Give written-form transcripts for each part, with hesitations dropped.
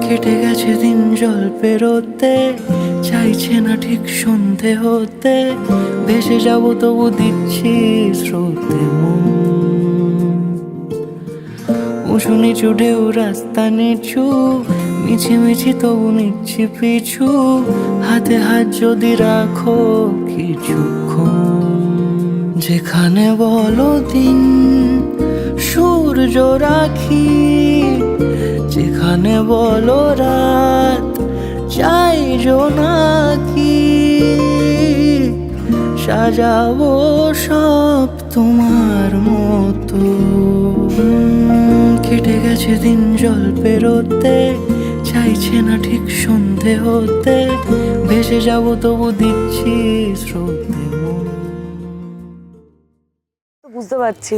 কেটে গেছে দিন জল পেরোতে, চাইছে না ঠিক সন্ধে হতে, ভেসে যাব তবু দিচ্ছি স্রোতে মন। উঁচু নিচু ঢেউ রাস্তা নিচু, মিছিমিছি তবু নিচ্ছি পিছু, হাতে হাত যদি রাখো কিছুক্ষণ। যেখানে বলো দিন সূর্য রাখি, যেখানে বলো রাত চাই জোনাকি, সাজাবো সব তোমার মতো। কেটে গেছে দিন জল পেরোতে, চাইছে না ঠিক সন্ধে হতে, ভেসে যাব তবু দিচ্ছি স্রোতে মন। বুঝতে পারছি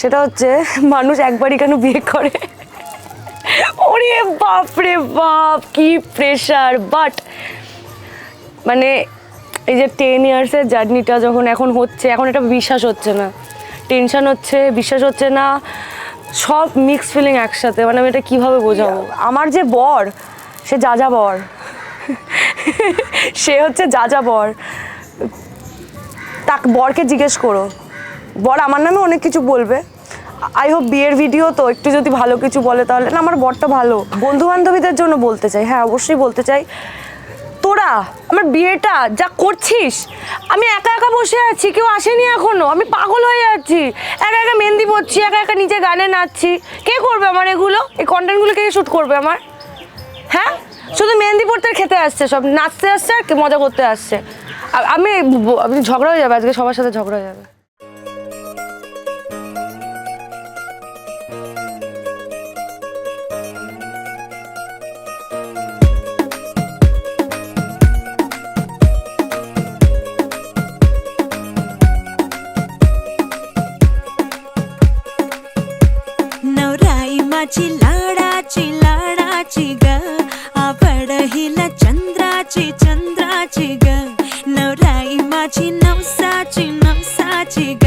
সেটা হচ্ছে মানুষ একবারই কেন বিয়ে করে। ওরে বাপ রে বাপ, কি প্রেশার। বাট মানে এই যে 10 ইয়ার্সের জার্নিটা যখন এখন হচ্ছে, এখন এটা বিশ্বাস হচ্ছে না, টেনশন হচ্ছে, বিশ্বাস হচ্ছে না, সব মিক্স ফিলিং একসাথে। মানে আমি এটা কীভাবে বোঝাবো। আমার যে বর, সে যা বর, সে হচ্ছে যা বর। তাকে বরকে জিজ্ঞেস করো, বর আমার নামে অনেক কিছু বলবে। আই হোপ বিয়ের ভিডিও তো একটু যদি ভালো কিছু বলে তাহলে না, আমার বরটা ভালো। বন্ধু বান্ধবীদের জন্য বলতে চাই, হ্যাঁ অবশ্যই বলতে চাই, তোরা আমার বিয়েটা যা করছিস, আমি একা একা বসে আছি, কেউ আসেনি এখনো, আমি পাগল হয়ে যাচ্ছি, একা একা মেহেন্দি পড়ছি, একা একা নিজে গানে নাচছি। কে করবে আমার এগুলো, এই কন্টেন্টগুলো কে শ্যুট করবে আমার? হ্যাঁ, শুধু মেহেন্দি পড়তে খেতে আসছে, সব নাচতে আসছে আর মজা করতে আসছে। আমি ঝগড়া হয়ে যাবে আজকে, সবার সাথে ঝগড়া হয়ে যাবে। नवराई लाडाची ग, आवड हिला चंद्राची ग, नवराई माझी नवसाची ग,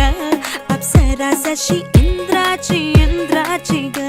अप्सरा जशी इंद्राची ग।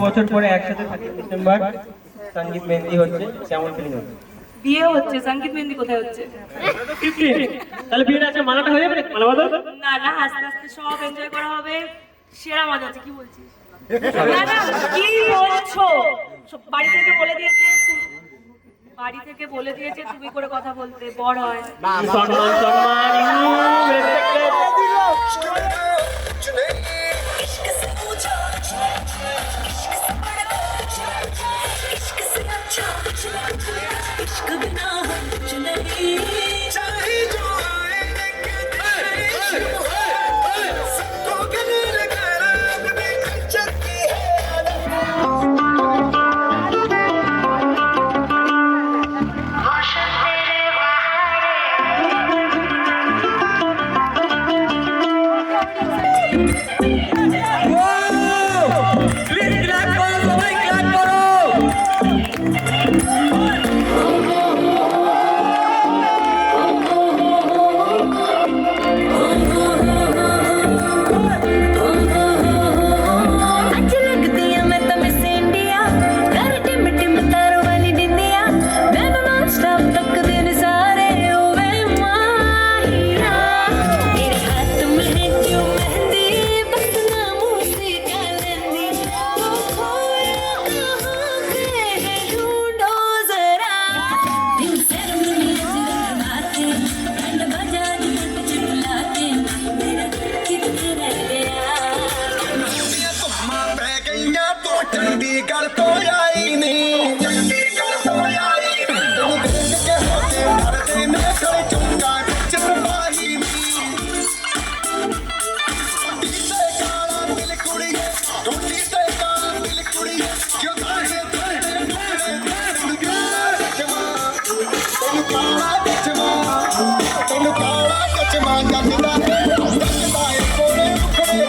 বছর পরে একসাথে 30 ডিসেম্বর সঙ্গীত মেহেন্দি হচ্ছে, কেমন ফিলিং হচ্ছে? বিয়ে হচ্ছে, সঙ্গীত মেহেন্দি কোথায় হচ্ছে? তাহলে বিয়ের আছে মালাটা হয়ে যাবে, মালা বদল? না না, আস্তে আস্তে সব এনজয় করা হবে, সেরা মজা আছে। কি বলছিস? না না, কি বলছো? বাড়ি থেকে বলে দিয়েছে, বাড়ি থেকে বলে দিয়েছে তুমি করে কথা বলতে, বড় হয় সম্মান সম্মান इश्क बिना हम कुछ नहीं चाहे जो आए सबको गले लगाना अपने कल्चर की चंडीगढ़ तो आई नहीं चंडीगढ़ तो आई नहीं देख के होते डरते ने कोई चुंगा चरवाही टोटी से काला दिल कुड़िए टोटी से काला दिल कुड़िए क्यों ताहे ताहे टुकड़े तेनु काला कचमा जगदा है कोने टुकड़े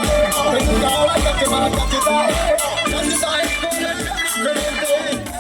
तेनु काला कचमा जगदा है जगदा है कोने टुकड़े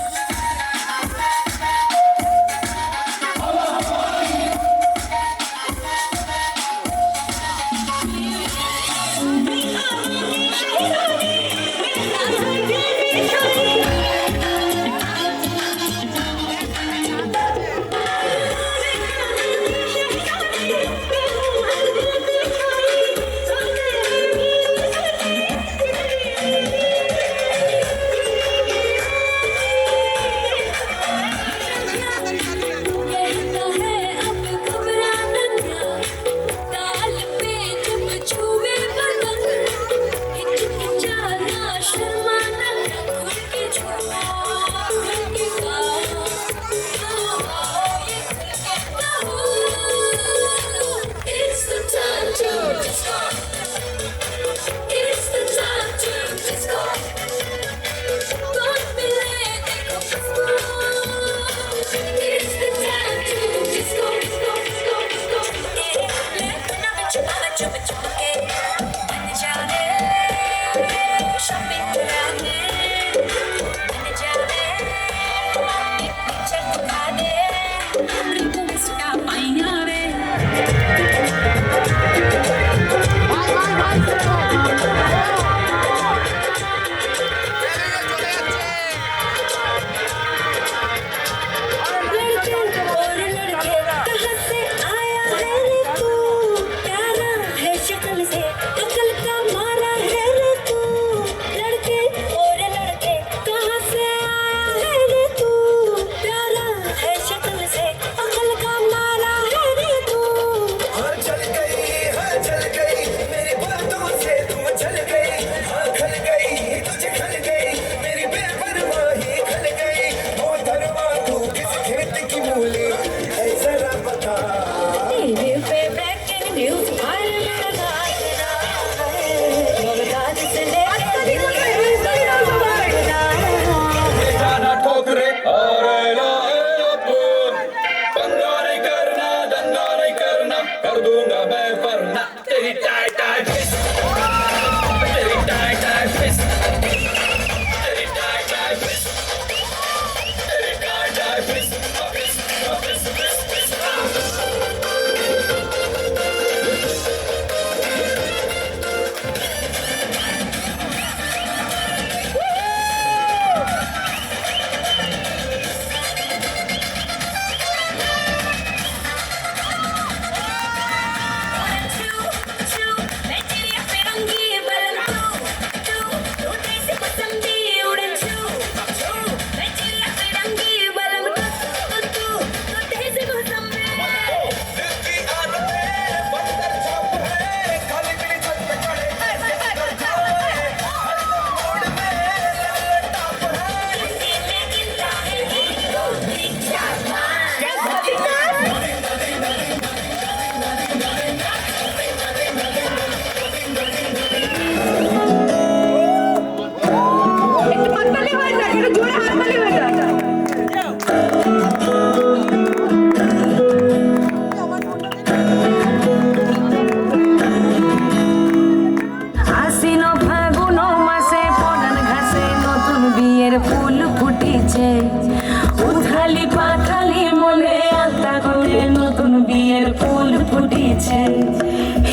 উথালি পাথালি মনে আলতা করে নতুন বিয়ের ফুল ফুটেছে।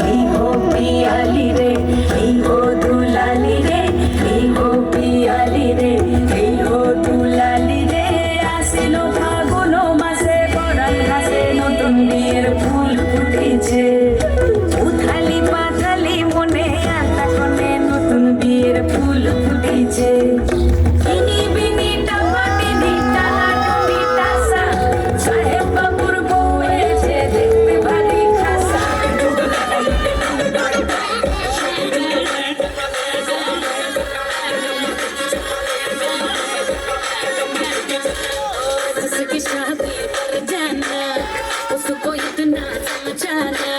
এই গো পিয়ালি রে, এই গো দুলালি রে, এই গো পিয়ালি রে, এই গো দুলালি রে। আসিল ফাগুন মাসে পরাণ ঘাসে নতুন বিয়ের ফুল ফুটেছে। উথালি পাথালি মনে আলতা করে নতুন বিয়ের ফুল ফুটেছে। বিনি বিনি টাকা বিনি টানা টুনি টাসা, সাহেব বাবুর বউ এসে দেখতে ভারী খাসা। उसकी शादी पर जाना, उसको इतना समझाना,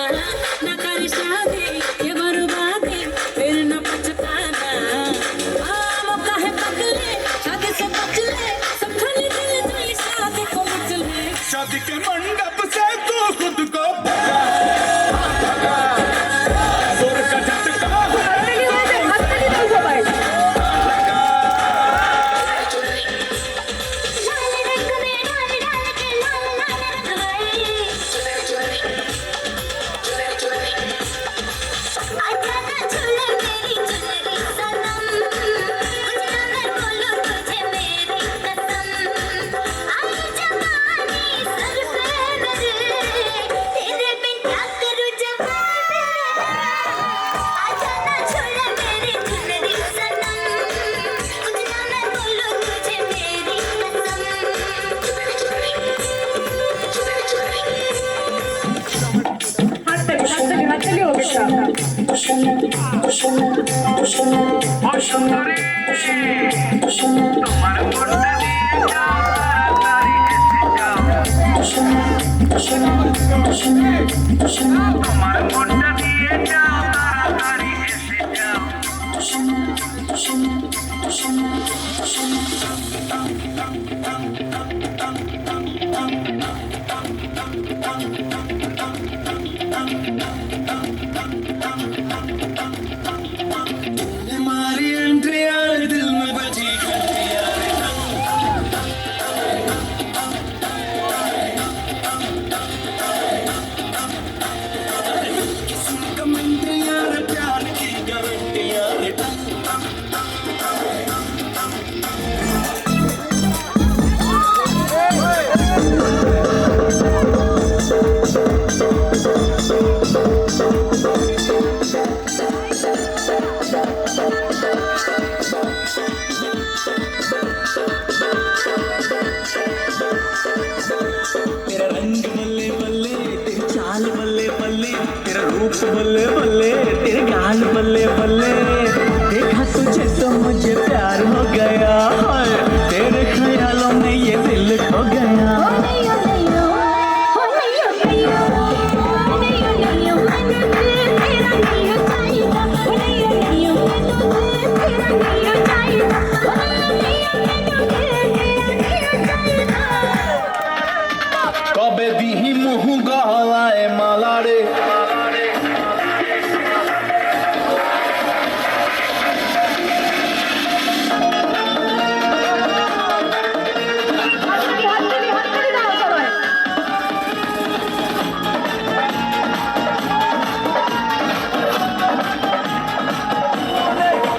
न कर शादी ये बर्बादी फिर न पछताना। मौका है बदले, शादी से बच ले, सब खाली दिल जाए शादी को बच ले। शादी के मंडप से तू खुद को जोर का झटका हमारी एंट्री यार दिल में बजी घंटी यार किसी कमेंट्री यार प्यार की गारंटी यार तेरा रंग बल्ले बल्ले, तेरी चाल बल्ले बल्ले, तेरा रूप बल्ले बल्ले, तेरे गाल बल्ले बल्ले। देखा तुझे तो मुझे प्यार हो गया, हाय तेरे ख्यालों में ये दिल खो गया। কবে দিহি মুহ গলায় মালা রে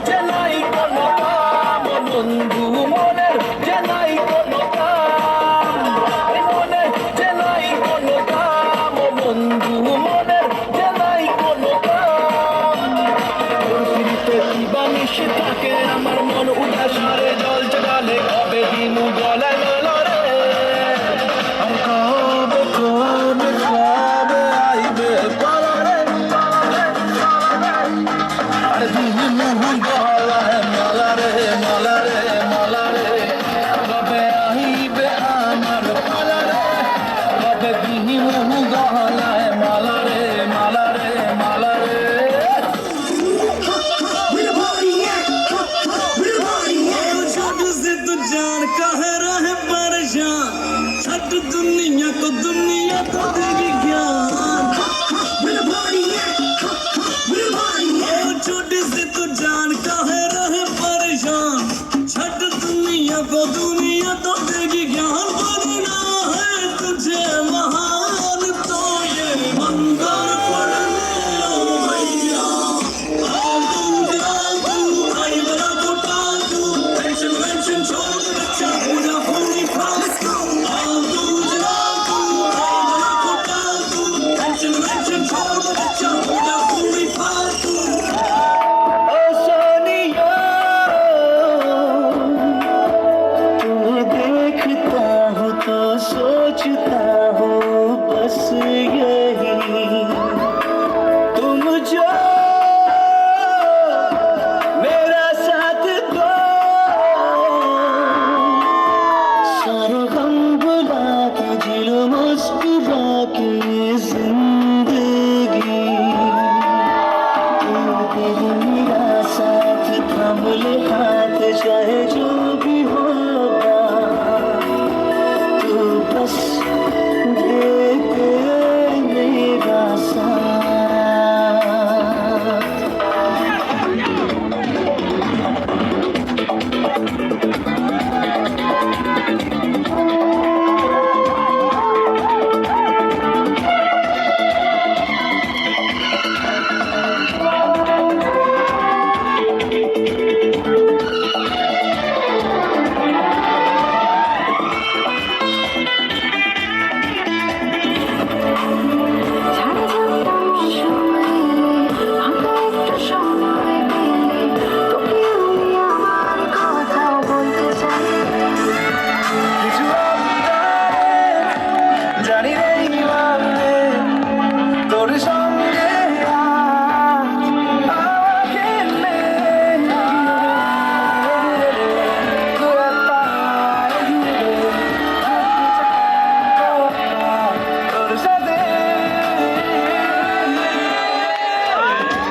জানাই কোনো কাম বন্ধু মনের জানাই কোনো কাম মনের জানাই কোনো কাম বন্ধু মনের জানাই কোনো কাম প্রকৃতিতে দিবানিশ থাকে আমার মন উদাস রে জল জগালে কবে দিনু গলায় লরে আর কবে কবে কবে আইবে পালারে আর দিনু গলায় মালারে মালারে মালারে কবে আইবে আমার পালারে কবে দিনু গলায় মালারে মালারে মালারে छोटे से तो जान का है रहे परेशान छट दुनिया को देगी ज्ञान छोटे से तो जान का है रहे परेशान छट दुनिया को दुनिया तो देगी ज्ञान बनना है तुझे महान तो ये मंदिर पढ़ने लो भैया आई बड़ा बुटा तू टेंशन वेंशन छोड़ बच्चा हो जा होनी फास्ट टेंशन वेंशन छोड़ बच्चा हो जा होनी फास्ट ओ सोनिया तुम्हें देखता हूँ तो सोचता हूँ बस यही तुम जो मेरा साथ दो सारे गम भुला के जिलो मुस्कुरा के जिंदगी मेरा साथ थाम ले हाथ चाहे जो भी होगा तू बस दे दे मेरा साथ জানি নেই মানে তোর সঙ্গে আমাকে তোর সাথে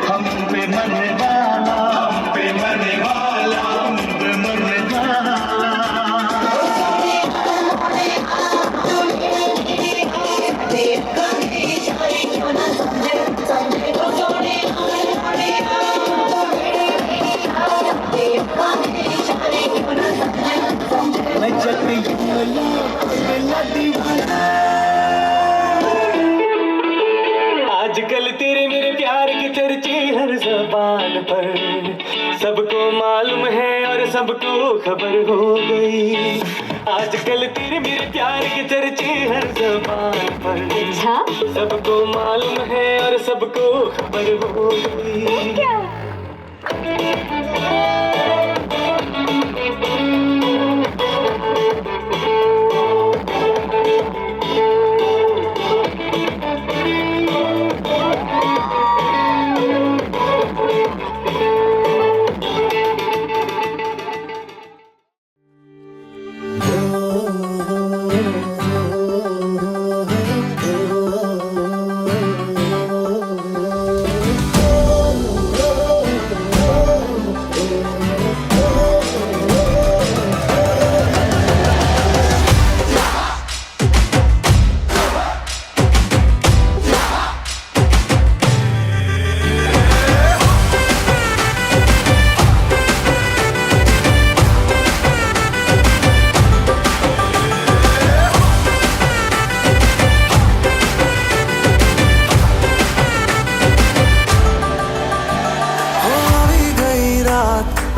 हम पे मरने वाला हम पे मरने वाला हम पे मरने वाला मैं चलती आजकल तेरे मेरे प्यार की चर्चे हर ज़बान पर सबको मालूम है और सबको खबर हो गई आजकल तेरे मेरे प्यार की चर्चे हर ज़बान पर सबको मालूम है और सबको खबर हो गई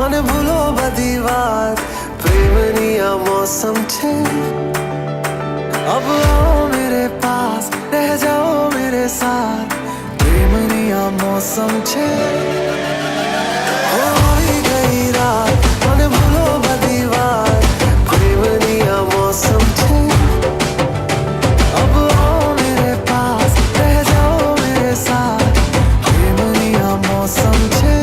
અને ભૂલો બધી વાત પ્રેમની આ મૌસમ છે अब आओ मेरे पास रह जाओ मेरे साथ प्रेमनी आ मौसम छे होई गई रात અને ભૂલો બધી વાત પ્રેમની આ मौसम छे अब आओ मेरे पास रह जाओ मेरे साथ प्रेमनी आ मौसम छे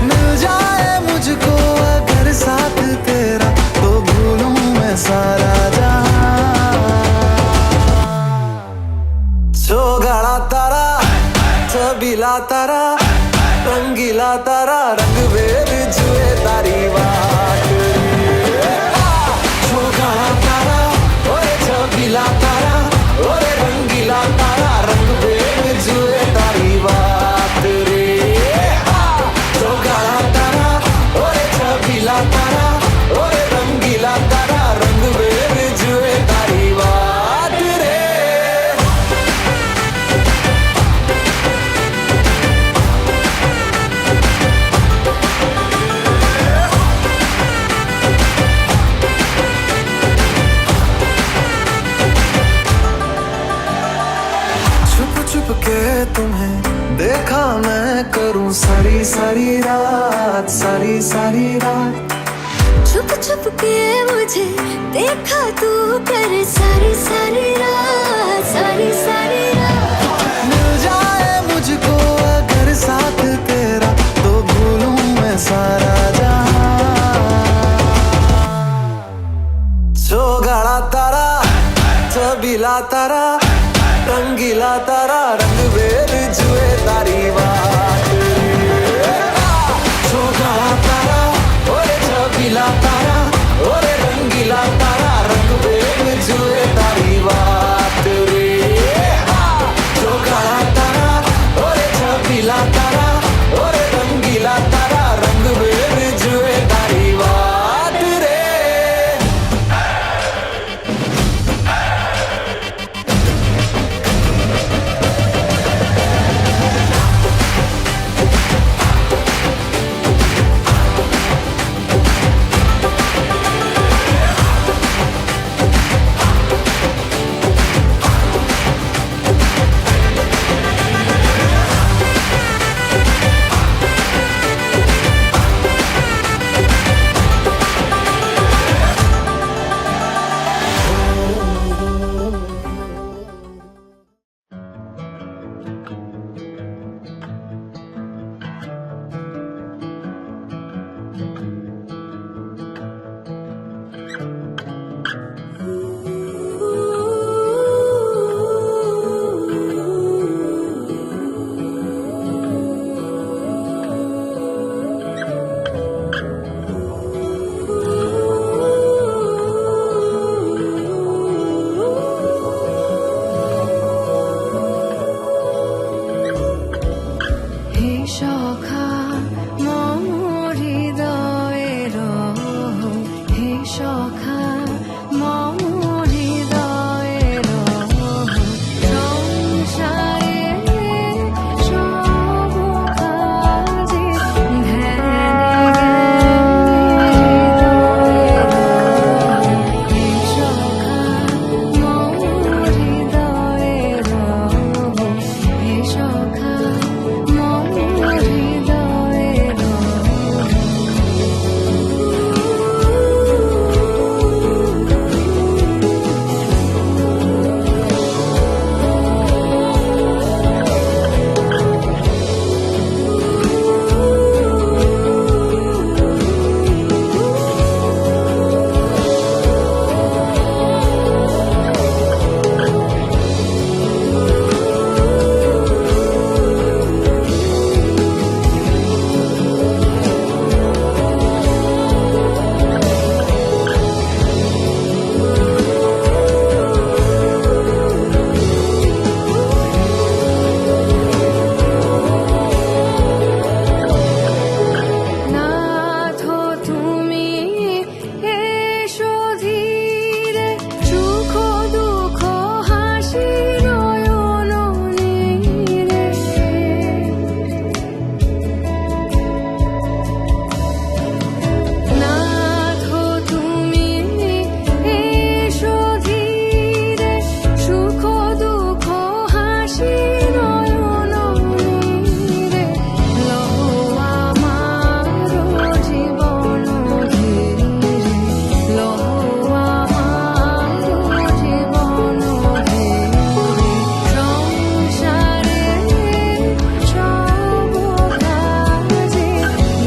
मिल जाए मुझको अगर साथ तेरा तो भूलूं मैं सारा गाड़ा तारा छबीला तारा रंगीला तारा रंग वेद जुए तारी बात गाड़ा तारा ओरे छबीला तारा ओरे रंगीला तारा रंग वेद जुए तारी बात रे गाड़ा तारा ओरे छबीला तारा सारी रात सारी सारी रात छुप छुप के मुझे देखा तू कर सारी सारी रात सारी सारी रात मिल जाए मुझको अगर साथ तेरा तो भूलूं मैं सारा जहां सोगाड़ा तारा छबीला तारा रंगीला तारा रंग बेर जुए तारी बात सोगाड़ा तारा ओरे छबीला तारा ओरे रंगीला तारा रंग बेर जुए तारी बात रे सोगाड़ा तारा ओरे छबीला तारा ओरे रंगीला तारा रंग बेर जुए तारी बात रे সখা মম হৃদয়ের হে সখা মম হৃদয়ের সংসারে সব কাজে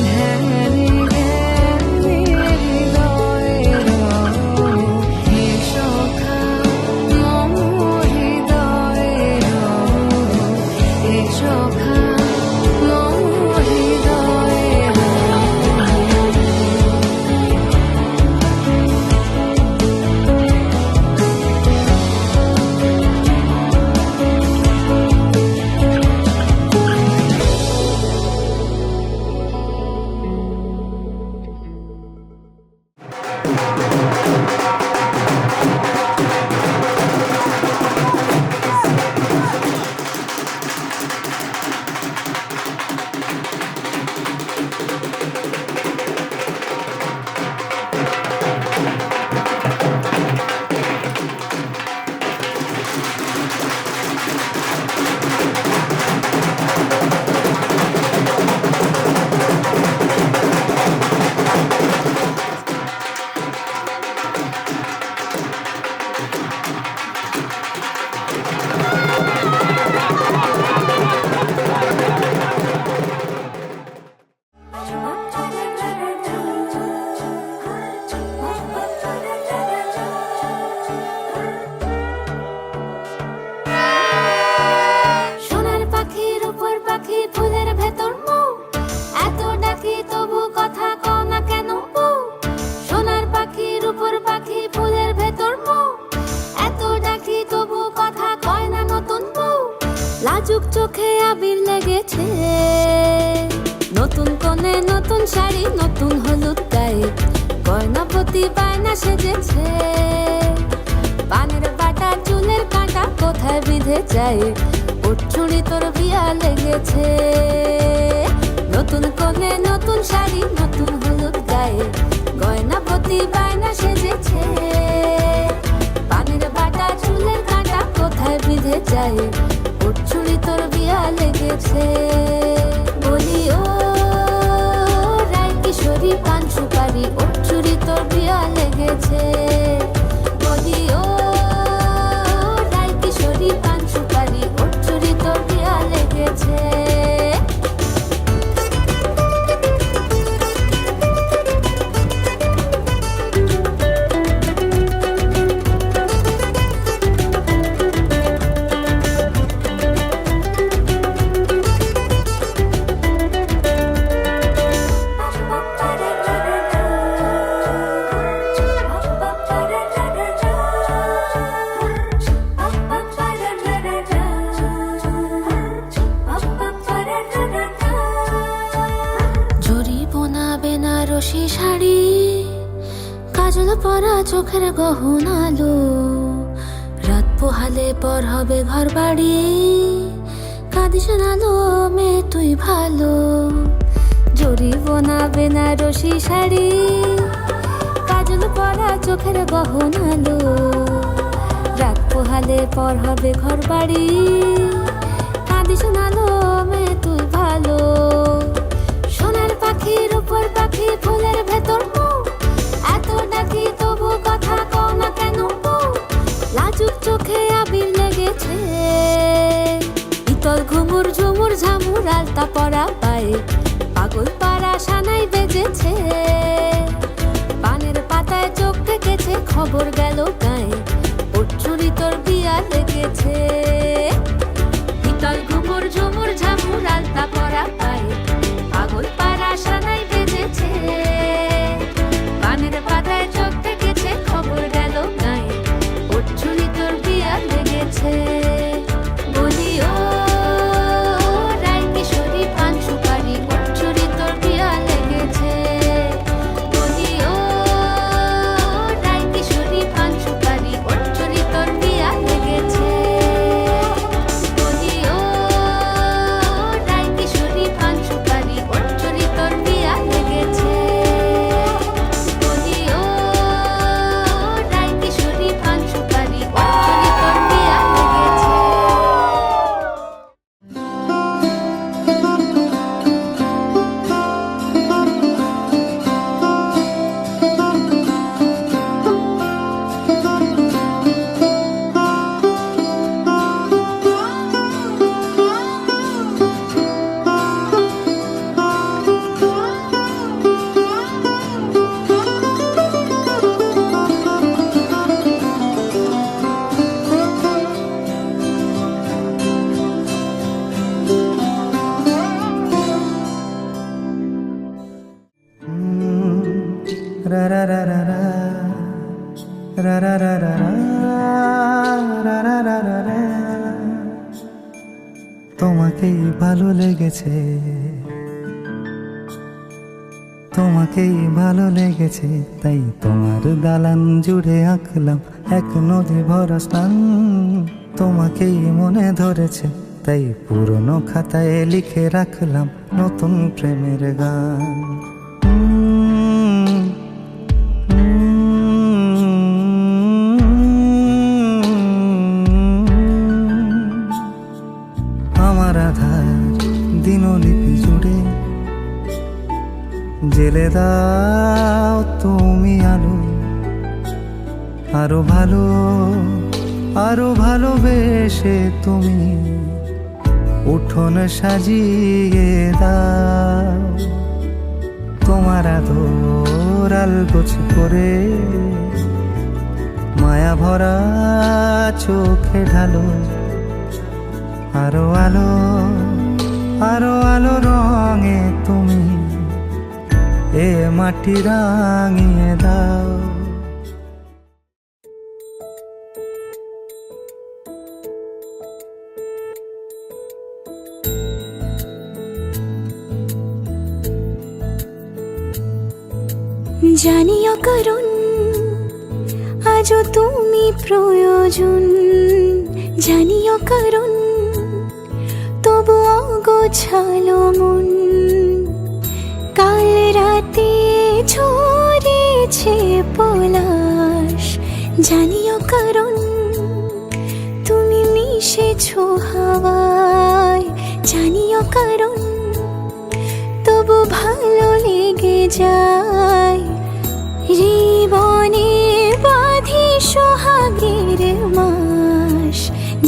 ধ্যানে হে সখা মম হৃদয়ের হে সখা শাড়ি নতুন হলুদ গায়ে গয়নাপতি বায়না সেজেছে পানের বাটা চুলের কাঁটা কোথায় বিঁধে যায় ওর চুড়ি তোর বিয়া লেগেছে নতুন কোণে নতুন শাড়ি নতুন হলুদ গায়ে গয়নাপতি বায়না সেজেছে পানের বাটা চুলের কাঁটা কোথায় বিঁধে যায় ওর চুড়ি তোর বিয়া লেগেছে বলি ও রায় কিশোরী পান সুপারি ওর চুড়ি তোর বিয়া লেগেছে বলি ও রায় কিশোরী পান সুপারি ওর চুড়ি তোর বিয়া লেগেছে বেনারসি শাড়ি কাজল পরা চোখের গহনালো রাত পোহালে পর হবে ঘর বাড়ি কাঁদিস নালো মেয়ে তুই ভালো জরি বোনা বেনারসি শাড়ি কাজল পরা চোখের গহনালো রাত পোহালে পর হবে ঘর বাড়ি কাঁদিস নালো মেয়ে তুই ভালো সোনার পাখির উপর পাখি ফুলের ভেতর এত ডাকি তবু কথা কও না কেন লাজুক চোখে আবির লেগেছে ইতল ঘুমুর ঝুমুর ঝামুর আলতা পরা পায়ে পাগল পাড়া সানাই বেজেছে পানের পাতায় চোখ থেকেছে খবর গেল গায়ে ওর চুরি তোর বিয়া লেগেছে ইতল ঘুমুর ঝুমুর ঝামুর আলতা পরা পায়ে পাগল পাড়া সানাই বেজেছে পানের পাতায় চোখ থেকেছে খবর গেল গায়ে ওর চুরি তোর বিয়া লেগেছে বলি ও রায় কিশোরী পান সুপারি ওর চুরি তোর বিয়া লেগেছে বলি ও রায় কিশোরী পান সুপারি ওর চুরি তোর বিয়া লেগেছে বলি ও রায় কিশোরী পান সুপারি ওর চুরি তোর বিয়া লেগেছে বলি ও রায় কিশোরী পান সুপারি ওর চুরি তোর বিয়া লেগেছে রা রা রা রা রা রা রা রা রা রা রা রা রা রা। তোমাকেই ভালো লেগেছে তোমাকেই ভালো লেগেছে তাই তোমার দালান জুড়ে আঁকলাম এক নদী ভরা স্নান তোমাকেই মনে ধরেছে তাই পুরনো খাতায় লিখে রাখলাম নতুন প্রেমের গান আমার আধার দিনলিপি জুড়ে জেলে দাও তুমি আলো আরো ভালোবেসে তুমি উঠোন সাজিয়ে দাও তোমার আদর আলগোছ করে মায়া ভরা চোখে ঢালো আরো আলো রঙে তুমি এ মাটি রাঙিয়ে দাও জানিও কারণ আজও তুমি প্রয়োজন, জানিও কারণ তবু অগোছালো মন। কাল রাতে ঝরেছে পলাশ, জানিও কারণ তুমি মিশেছো হাওয়ায়, জানিও কারণ তবু ভালো লেগে যায়। জীবনে বাঁধি সোহাগের মাস,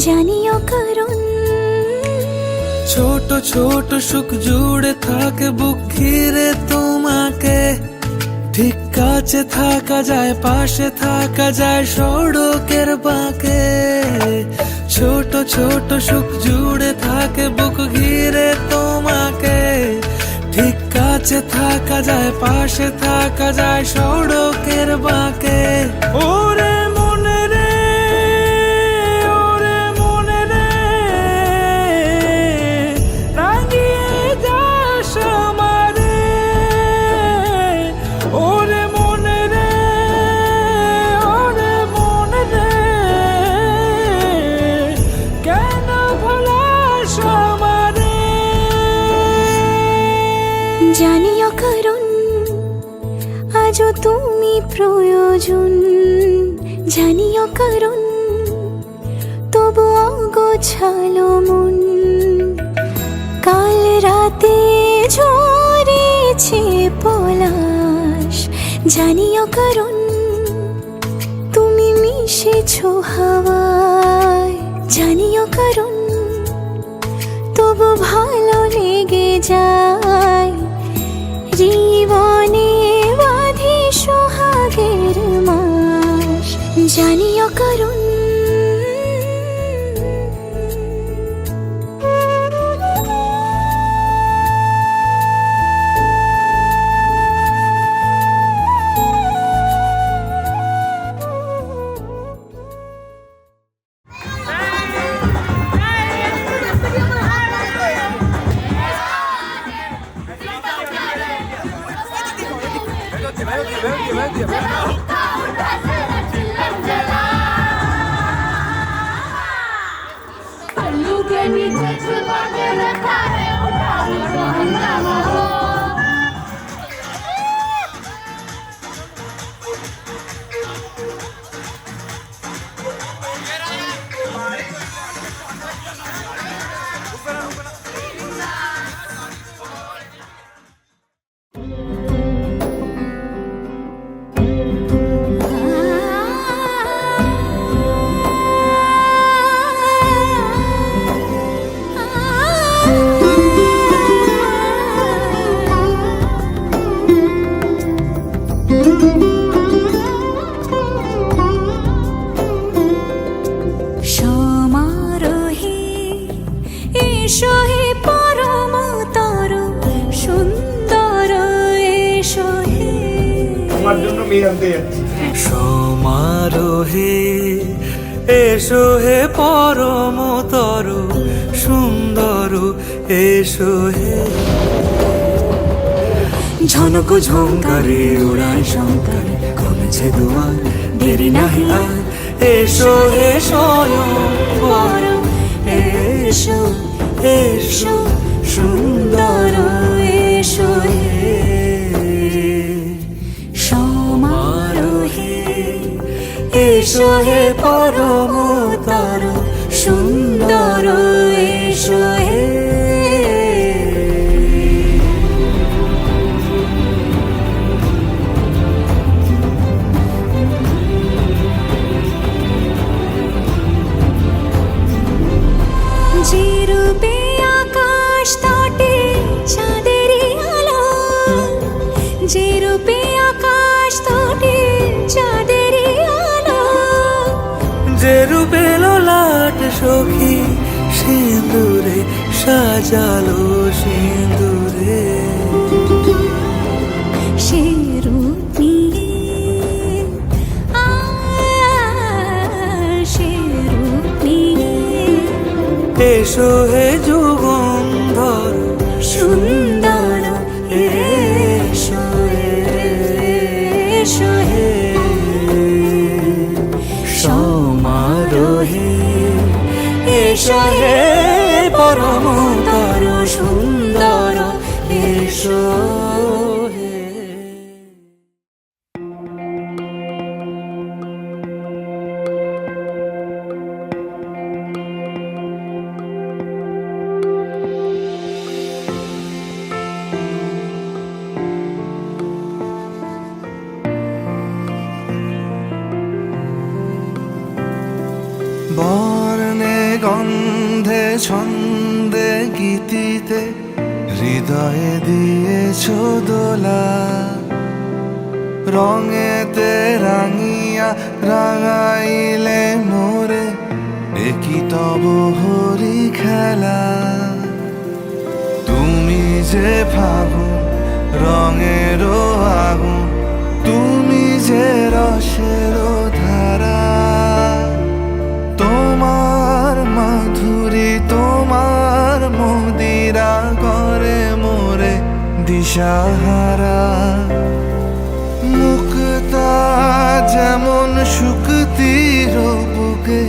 জানিও কারণ ছোট ছোট সুখ জুড়ে থাকে বুক ঘিরে তোমাকে। ঠিক কাছে থাকা যায়, পাশে থাকা যায় সড়কের বাঁকে। ছোট ছোট সুখ জুড়ে থাকে বুক ঘিরে তোমাকে। ঠিক কাছে থাকা যায়, পাশে থাকা যায় সড়কের বাঁকে। ওরে মনে রে, ওরে মনে রে, রাঙিয়ে যাস আমারে। ওরে মনে রে, ওরে মনে রে, কেন ভোলাস আমারে। জানিও কারণ আজও তুমি প্রয়োজন, জানিও কারণ তবু অগোছালো মন। কাল রাতে ঝরেছে পলাশ, জানিও কারণ তুমি মিশেছো হাওয়ায়, জানিও কারণ তবু ভালো লেগে যায়। জীবনে বাঁধি সোহাগের মাস, জানিও কারণ সমারোহে এসো হে পরম তর সুন্দর, এসো হে তোমার জন্য মেয়ে আনতে যাচ্ছি। সমারোহে এসো হে পরমতর সুন্দর, এসো হে। ঝনক ঝঙ্কারে উড়ায় শঙ্কারে কমেছে দুয়ার, দেরি নাহি আর। এসো হে স্বয়ং বর, এসো এসো সুন্দর, এসো হে। সমারোহে এসো হে পরমতর সুন্দর, এসো হে। যে রূপে আকাশ তটে চাঁদেরই আলো, যে রূপে আকাশ তটে চাঁদেরই আলো। যে রূপে ললাট সখী সিঁদুরে সাজালো সিঁদুরে। সে রূপ নিয়ে সে রূপ নিয়ে এসো হে যুগন্ধর সুন্দর, এসো হে। এসো হে পরমতর সুন্দর এসো হে। বর্ণে গন্ধে ছন্দে গীতিতে হৃদয়ে দিয়েছ দোলা, রঙেতে রাঙিয়া রাঙাইলে মোরে একই তব হরি খেলা। তুমি যে ফাগুন রঙেরও আগুন, তুমি যে রসেরও ধারা, তোমার মাধুরী তোমার মদিরা করে মোরে দিশাহারা। মুক্তা যেমন শুকতির বুকে,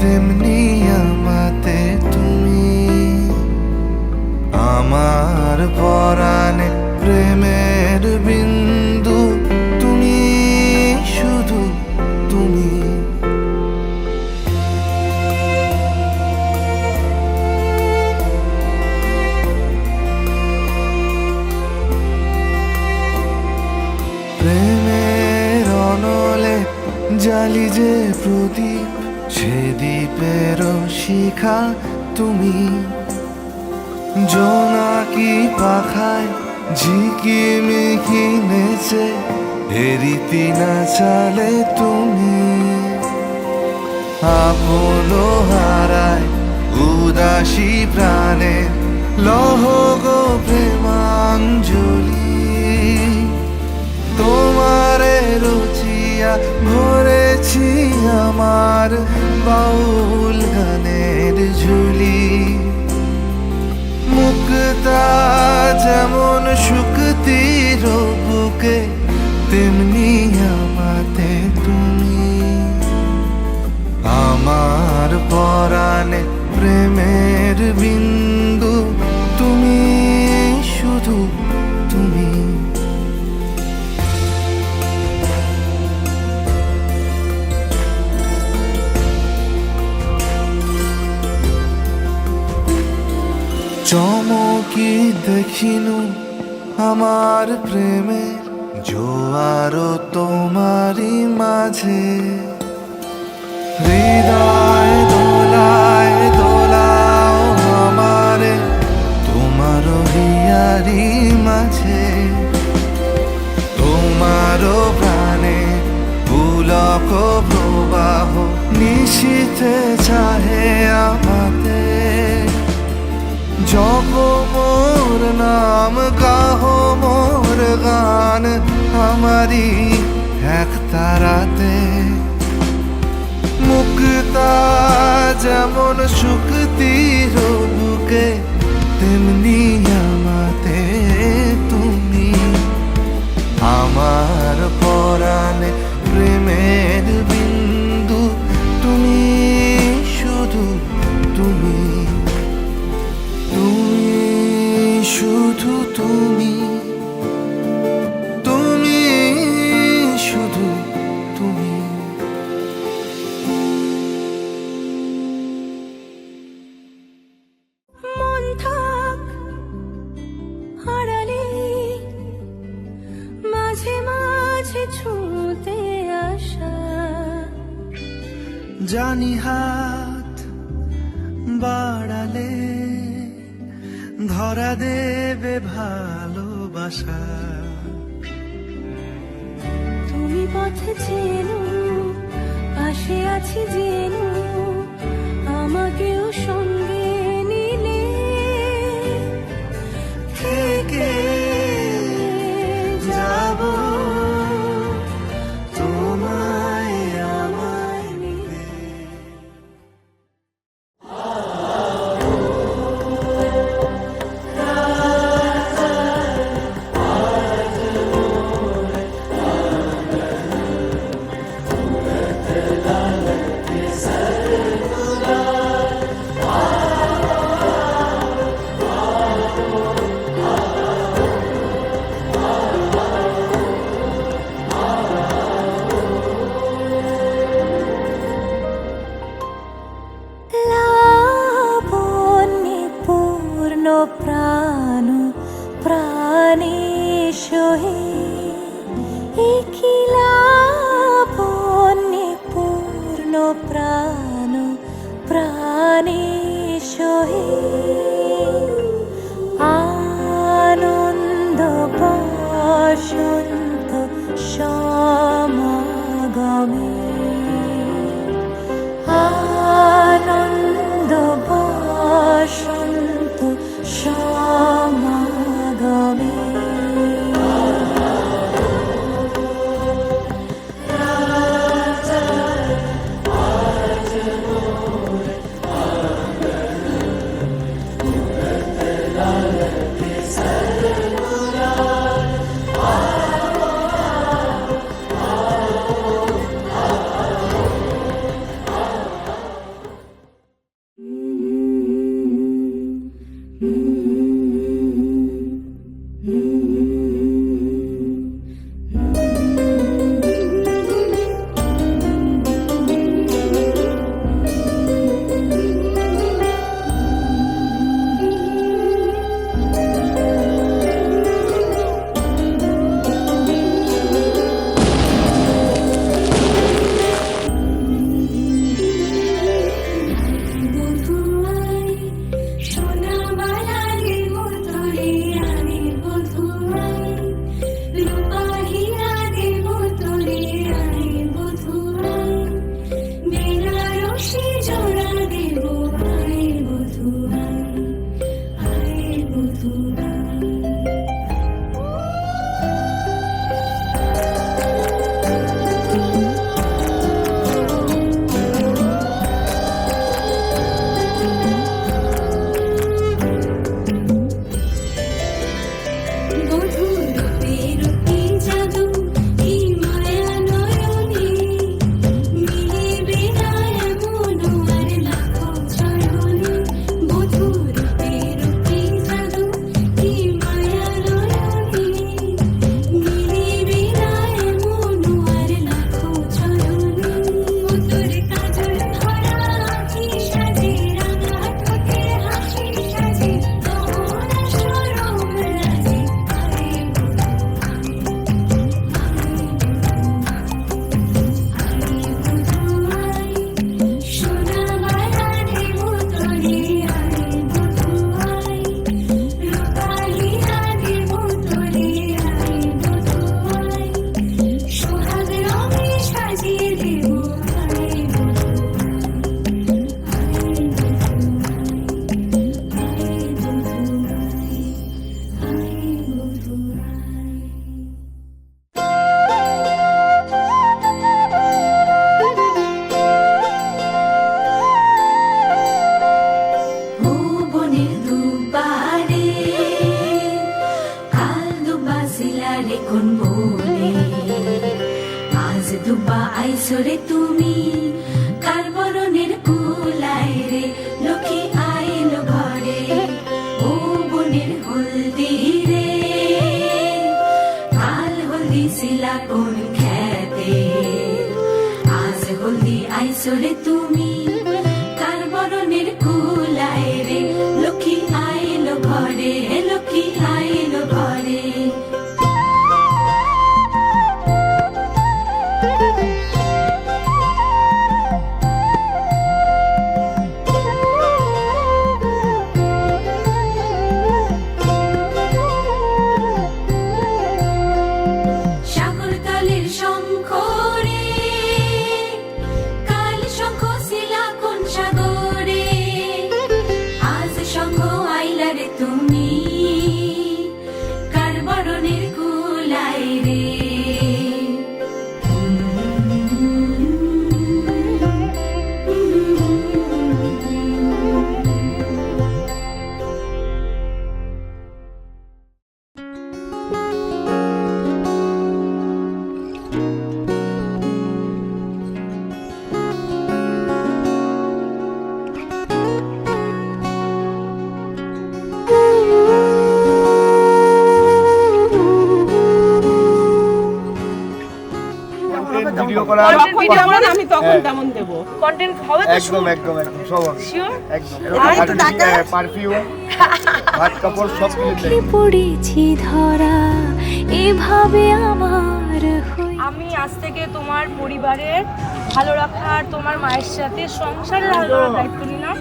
তেমনি আমাতে তুমি। আমার পরাণে প্রেমের বিন্দু, তুমি শুধু তুমি। প্রেমের অনলে জালি যে প্রদীপ, সে দ্বীপের শিখা তুমি। জোনাকি পাখায় ঝিকিমিকি নেচে হেরিতি না চালে তুমি। আপন হারায় উদাসী প্রাণে লহ গো প্রেমাঞ্জলি। তোমারে রচিয়া ভরেছি আমার বাউল গানের ঝুলি। মুক্তা যেমন শুকতির বুকে, তেমনি আমাতে তুমি। আমার পরাণে প্রেমের বিন্দু, তুমি শুধু তুমি। চমকি দেখিনু আমার প্রেমের জোয়ার তোমারই মাঝে। হৃদয় দোলায় দোলাও আমারে তোমার হিয়ারি মাঝে। তোমার প্রাণে পুলক প্রবাহ নিশীথে চাহে আমাতে। জপ মোর নাম গাহ মোর গান আমারি এক তারাতে। মুক্তা যেমন শুকতির বুকে, তেমনি আমাতে তুমি। আমার পরাণে প্রেমের বিন্দু, তুমি শুধু তুমি। তুমি শুধু তুমি, তুমি শুধু তুমি। মন থাক আড়ালে, মাঝে মাঝে ছুঁতে আসা। জানি হাত বাড়ালে ধরা দেবে ভালোবাসা। তুমি পথে চেনো, পাশে আছি জেনো, আমাকেও সঙ্গে নিলে থেকে যাব তোমায় আমায় নিয়ে। আমি আনন্দ বসন্ত সমাগমে আইসরে তুমি কার বরণের কুলায় রে লক্ষ্মী আইলো ঘরে ও বনের হলদি রে কাল হলদি শিলা কোন খেতে আজ হলদি আইসরে তুমি কার বরণের কুলায় রে লক্ষ্মী আইলো ঘরে লক্ষ্মী আইলো ঘরে আমি তখন তেমন দেব কন্টেন্ট হবে তো একদম একদম একদম সব হবে শিওর একদম পারফিউম হাত কাপড় সব কিছু পড়েছি ধরা এভাবে আমার আমি আজ থেকে তোমার পরিবারের ভালো রাখার তোমার মায়ের সাথে সংসারের ভালো রাখার দায়িত্ব নিলাম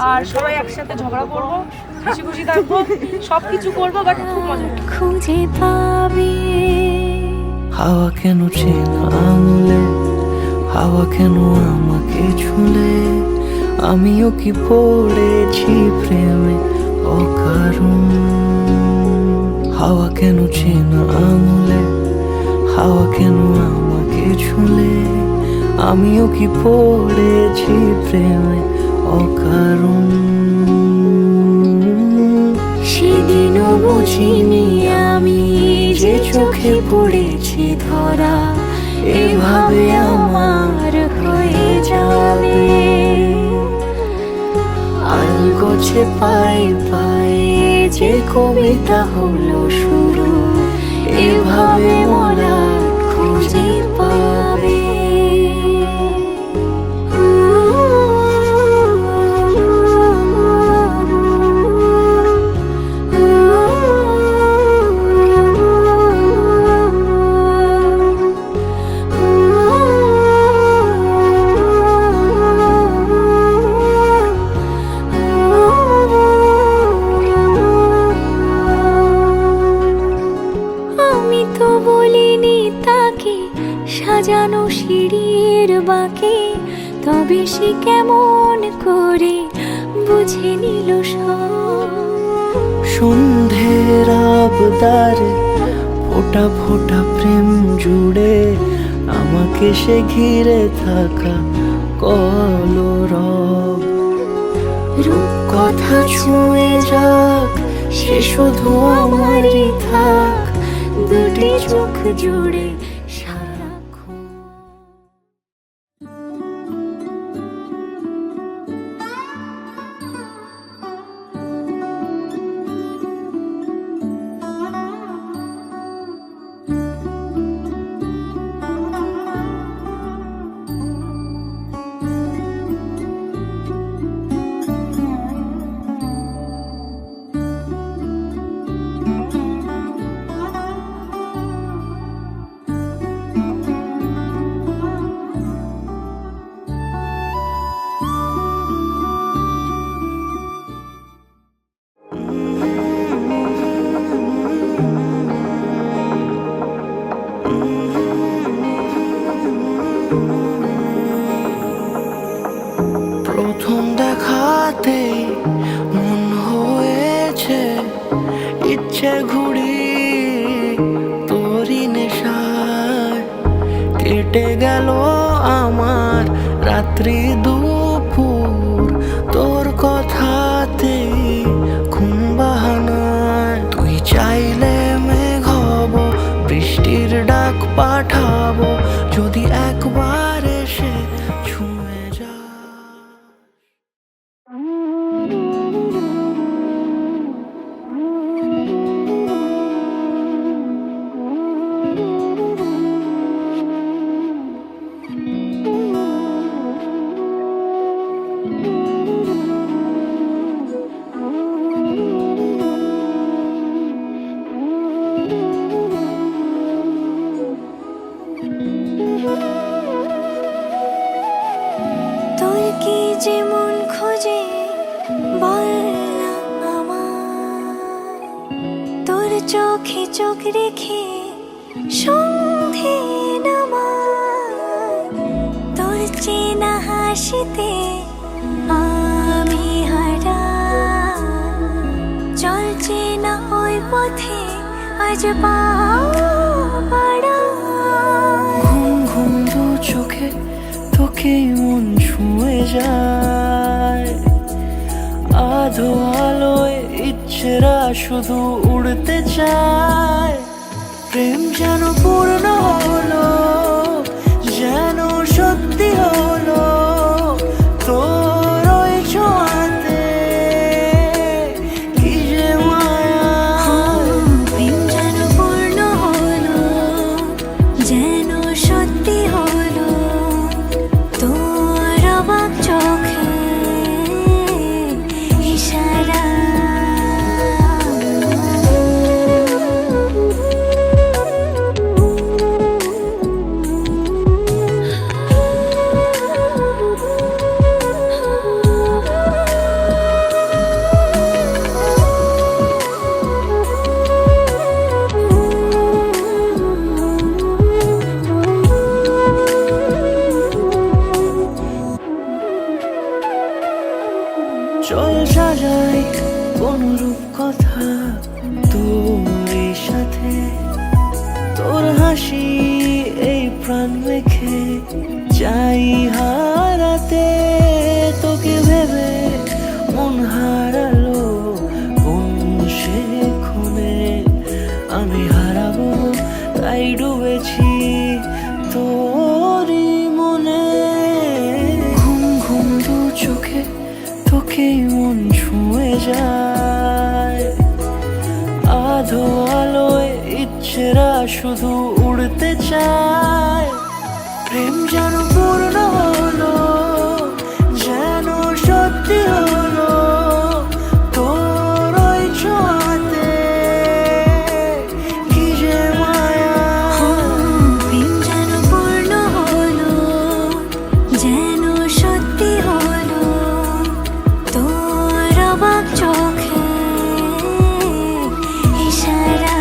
আর সবাই একসাথে ঝগড়া করবো খুশি খুশি থাকবো সবকিছু করবো বাট খুব মজা খুঁজে পাবে হাওয়া কেন চেনা আঙুলে হাওয়া কেন আমাকে ছুলে, আমিও কি পড়েছি প্রেমে অকারণ। হাওয়া কেন চেনা আঙুলে, হাওয়া কেন আমাকে ছুলে, আমিও কি পড়েছি প্রেমে অকারণ। সেদিনও বুঝিনি আমি যে চোখে পড়েছি ধরা, এভাবে আমার হয়ে যাবে। আলগোছে পায়ে পায়ে যে কবিতা হলো শুরু, এভাবে মোরা খুঁজে পাবে। আমি তো বলিনি তাকে সাজানো সিঁড়ির বাঁকে, তবে সে কেমন করে বুঝে নিল সব। সন্ধ্যের আবদারে ফোটা ফোটা প্রেম জুড়ে, আমাকে সে ঘিরে থাকা কলরব। রূপকথা ছুঁয়ে যাক, সে শুধু আমারই থাক, দুটি চোখ জুড়ে সারাক্ষণ। প্রথম দেখাতে মন হয়েছে ইচ্ছে ঘুড়ি তোরি নেশায়। কেটে গেল আমার রাত্রি দুপুর তোর কথাতে ঘুম বাহানায়। তুই চাইলে মেঘ হব, বৃষ্টির ডাক পাঠাবো, যদি একবার এসে ছুঁয়ে যা। তোর কি যেমন খোঁজে বল না আমায়, তোর চোখে চোখ রেখে সন্ধে নামায়। তোর চেনা হাসিতে আমি হারাই, চল চেনা ওই পথে আজ পা বাড়াই। ঘুম ঘুম দু চোখে তোকে মন ছুঁয়ে যায়, আধো আলোয় ইচ্ছেরা শুধু উড়তে চায়। প্রেম যেন পূর্ণ হলো, যেন সত্যি হলো তোর ওই ছোঁয়াতে, কি যে মায়া। প্রেম যেন পূর্ণ হলো, যেন সত্যি হলো তোর অবাক চোখে ইশারা। কথা তোর সাথে, তোর হাসি এই প্রাণ রেখে চাই হারাতে, তোকে ভেবে মন হারালো কোন সে খুনে, আমি হারাবো তাই ডুবেছি তোরই মনে। ঘুম ঘুম দু চোখে তোকেই মন ছুঁয়ে যায়, আধো আলোয় ইচ্ছেরা শুধু উড়তে চায়। প্রেম যেন পূর্ণ হলো, যেন সত্যি হলো তোর ওই ছোঁয়াতে, কি যে মায়া। প্রেম যেন পূর্ণ হলো, যেন সত্যি হলো তোর অবাক চোখে ইশারা।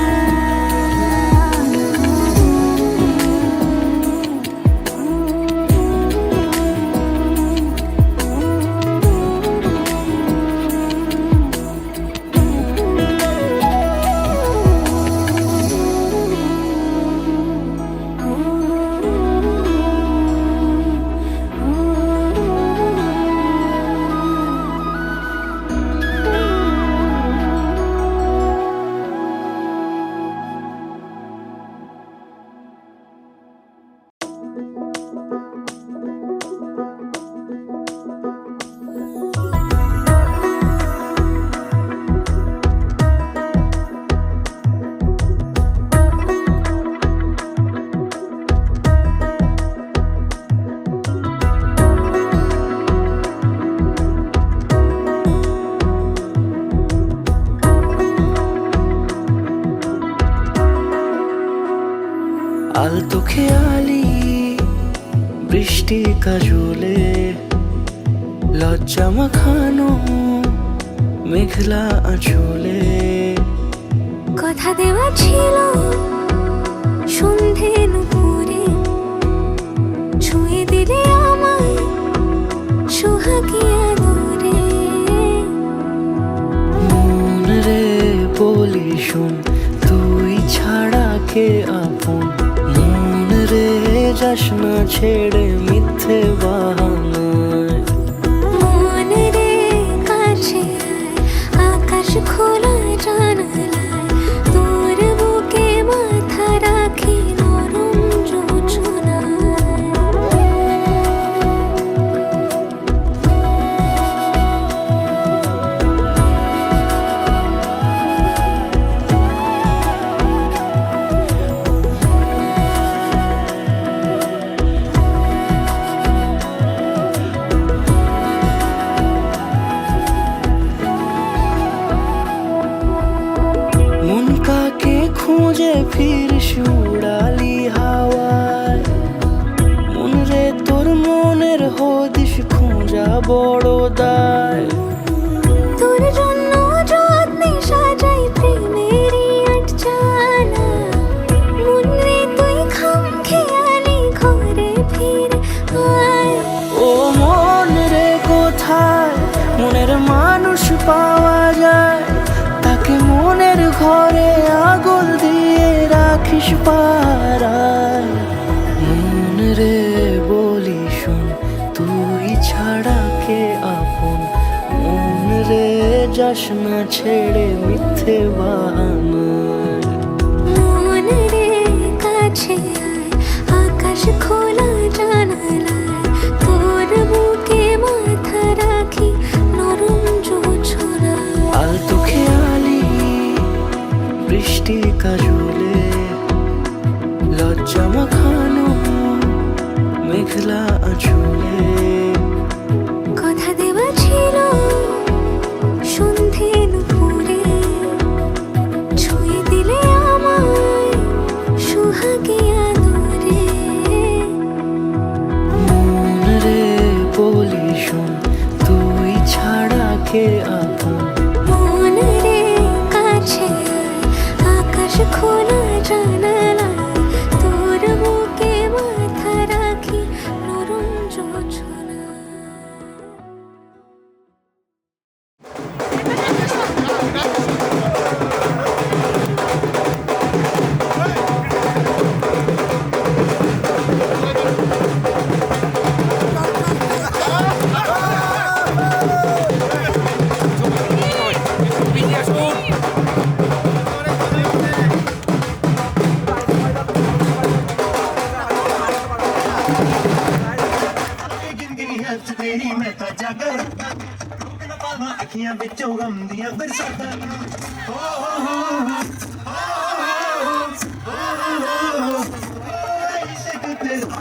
আলতো খেয়ালি বৃষ্টি কাজলে, লজ্জা মাখানো মেঘলা আঁচলে। কথা দেওয়া ছিল সন্ধে নুপুরে, ছুঁয়ে দিলে আমায় সোহাগিয়া দূরে। মন রে বলি শোন, তুই ছাড়া কে আপন, মন রে যাস না ছেড়ে মিথ্যে বাহানায়। মন রে কাছে আয়, আকাশ খোলা জানালায় তোর বুকে মাথা রাখি নরম যোছনায়। মন কাকে খুঁজে ফিরিস উড়ালি হাওয়ায়, মন রে তোর মনের হদিস খোঁজা বড় দায়। তোর জন্য যত্নে সাজাই প্রেমেরই আটচালা, মন রে তুই খাম খেয়ালি ঘরে ফিরে আয়। ও মন রে কোথায় মনের মানুষ পাওয়া যায়, তাকে মনের ঘরে আগুন দিয়ে রাখিস পাড়ায়। মন রে বলি শোন, তুই ছাড়া কে আপন, মন রে যাস না ছেড়ে মিথ্যে বাহানায়। মন রে কাছে আয়, আকাশ খোলা জানালায় তোর বুকে মাথা রাখি নরম যোছনায়। আলতো খেয়ালি বৃষ্টি কাজলে, লজ্জা মাখানো মেঘলা আঁচলে। কথা দেওয়া ছিল সন্ধে নুপুরে, ছুঁয়ে দিলে আমায় সোহাগিয়া দূরে। মন রে বলি শোন, তুই ছাড়া কে আপন, মন রে কাছে আয়, আকাশ খোলা জানালায় তোর বুকে মাথা রাখি নরম যোছনায়। नचदे ही मैं तां जागा रातां रोक ना पावां अखियां विचों गम दियां बरसातां इश्क तेरा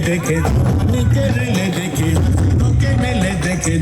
देखे निकले देखे के मेले देखे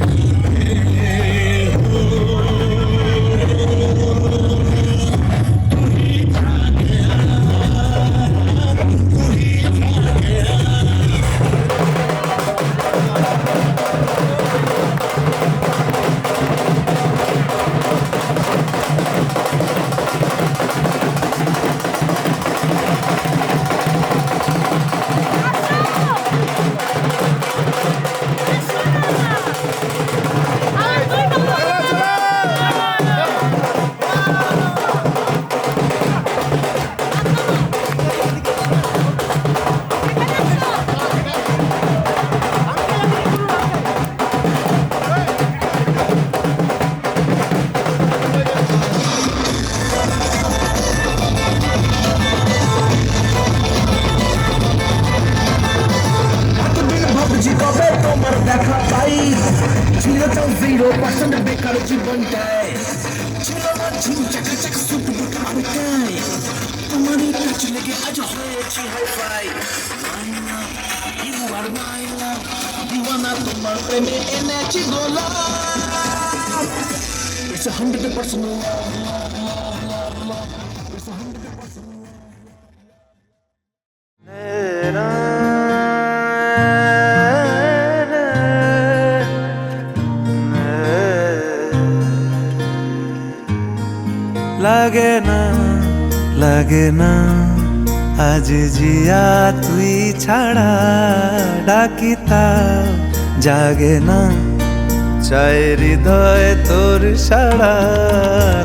দেখা পাই ছিল তো 0% বেকার জীবনটাই ছিল না ঝিমচাকা চাকা সুট বুট আড়কাই তোমারই কাছ লেগে আজ হয়েছি হাইফাই মাইনা ইউ আর মাইনা দিওয়ানা তোমার প্রেমে এনেছি গোলা It's 100% লাগে না আজ জিয়া তুই ছাড়া ডাকিতা জাগে না চাই হৃদয় তোর সাড়া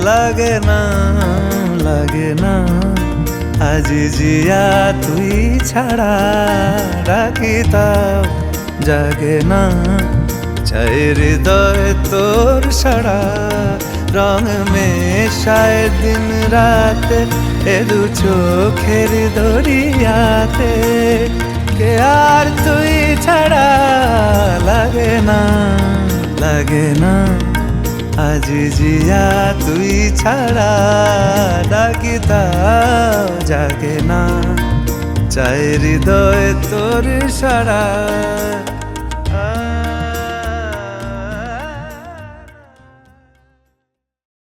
লাগে না আজ জিয়া তুই ছাড়া ডাকিতা জাগে না চাই হৃদয় তোর সাড়া রং মেশায় দিন রাত এ দু চোখের দরিয়াতে কে আর তুই ছাড়া লাগে না আজ জিয়া তুই ছাড়া ডাকিতা জাগে না চাই হৃদয় তোর সাড়া